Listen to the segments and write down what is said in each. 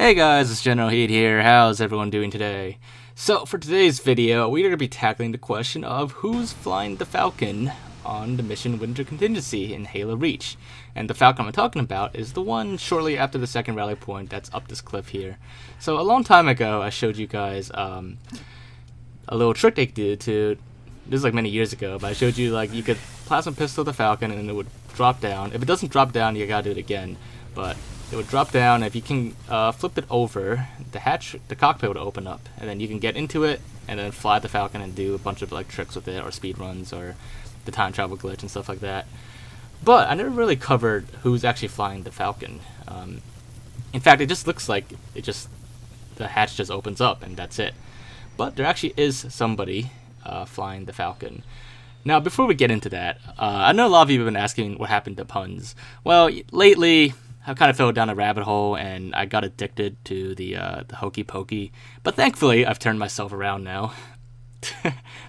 Hey guys, it's Generalkidd here. How's everyone doing today? So for today's video, we are going to be tackling the question of who's flying the Falcon on the mission Winter Contingency in Halo Reach. And the Falcon I'm talking about is the one shortly after the second rally point that's up this cliff here. So a long time ago, I showed you guys a little trick they did to, this is like many years ago, but I showed you like you could plasma pistol the Falcon and it would drop down. If it doesn't drop down, you gotta do it again. But it would drop down. If you can flip it over, the cockpit would open up, and then you can get into it and then fly the Falcon and do a bunch of like tricks with it, or speed runs, or the time travel glitch and stuff like that. But I never really covered who's actually flying the Falcon. In fact, it just looks like the hatch just opens up and that's it. But there actually is somebody flying the Falcon. Now, before we get into that, I know a lot of you have been asking what happened to puns. Well, lately I kind of fell down a rabbit hole and I got addicted to the hokey pokey. But thankfully, I've turned myself around now.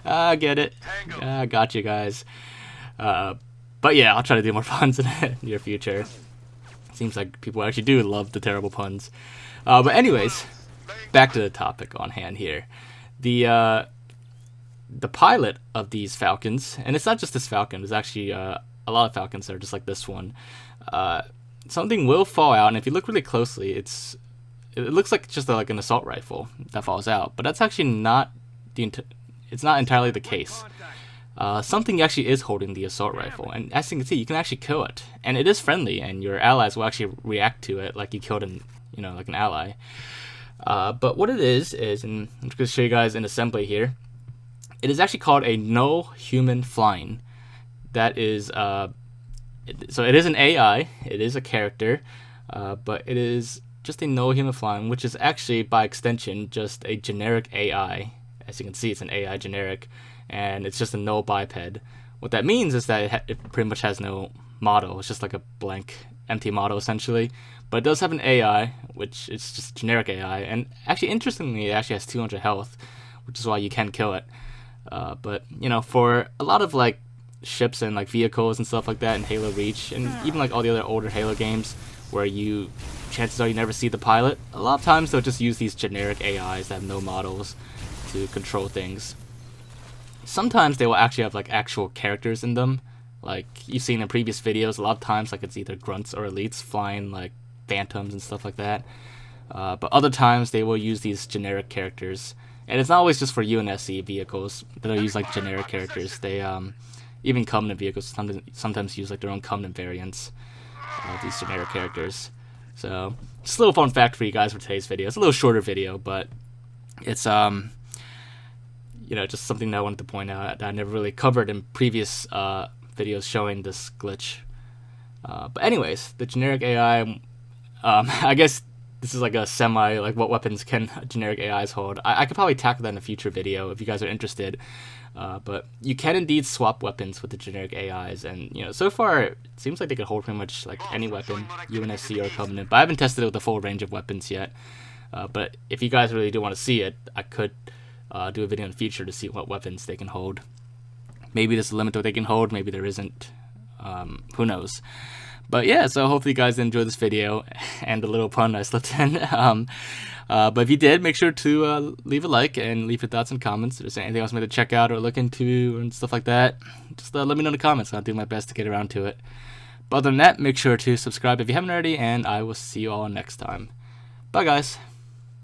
I get it. I got you guys. But yeah, I'll try to do more puns in the near future. Seems like people actually do love the terrible puns. But anyways, back to the topic on hand here. The pilot of these Falcons, and it's not just this Falcon, there's actually a lot of Falcons that are just like this one. Something will fall out, and if you look really closely, it looks like just like an assault rifle that falls out, but that's actually not it's not entirely the case. Something actually is holding the assault rifle, and as you can see, you can actually kill it, and it is friendly, and your allies will actually react to it like you killed like an ally. But what it is, and I'm just going to show you guys an assembly here. It is actually called a no human flying. That is so it is an AI, it is a character, but it is just a no human flying, which is actually by extension just a generic AI. As you can see, it's an AI generic, and it's just a no biped. What that means is that it pretty much has no model. It's just like a blank, empty model essentially. But it does have an AI, which is just generic AI, and actually interestingly, it actually has 200 health, which is why you can kill it. But for a lot of like ships and like vehicles and stuff like that in Halo Reach, and even like all the other older Halo games where chances are you never see the pilot, a lot of times they'll just use these generic AIs that have no models to control things. Sometimes they will actually have like actual characters in them, like you've seen in previous videos. A lot of times like it's either grunts or elites flying like phantoms and stuff like that. But other times they will use these generic characters. And it's not always just for UNSC vehicles that they'll use like generic characters. They even Covenant vehicles sometimes use like their own Covenant variants of these generic characters. So just a little fun fact for you guys for today's video. It's a little shorter video, but it's just something that I wanted to point out that I never really covered in previous videos showing this glitch. But anyways, the generic AI, I guess this is like a semi, like what weapons can generic AIs hold. I could probably tackle that in a future video if you guys are interested. But you can indeed swap weapons with the generic AIs, and so far it seems like they could hold pretty much like any weapon, UNSC or Covenant. But I haven't tested it with the full range of weapons yet. But if you guys really do want to see it, I could do a video in the future to see what weapons they can hold. Maybe there's a limit to what they can hold, maybe there isn't. Who knows? But yeah, so hopefully you guys enjoyed this video and the little pun I slipped in. But if you did, make sure to leave a like and leave your thoughts and comments. If there's anything else I to check out or look into and stuff like that, just let me know in the comments. I'll do my best to get around to it. But other than that, make sure to subscribe if you haven't already, and I will see you all next time. Bye, guys.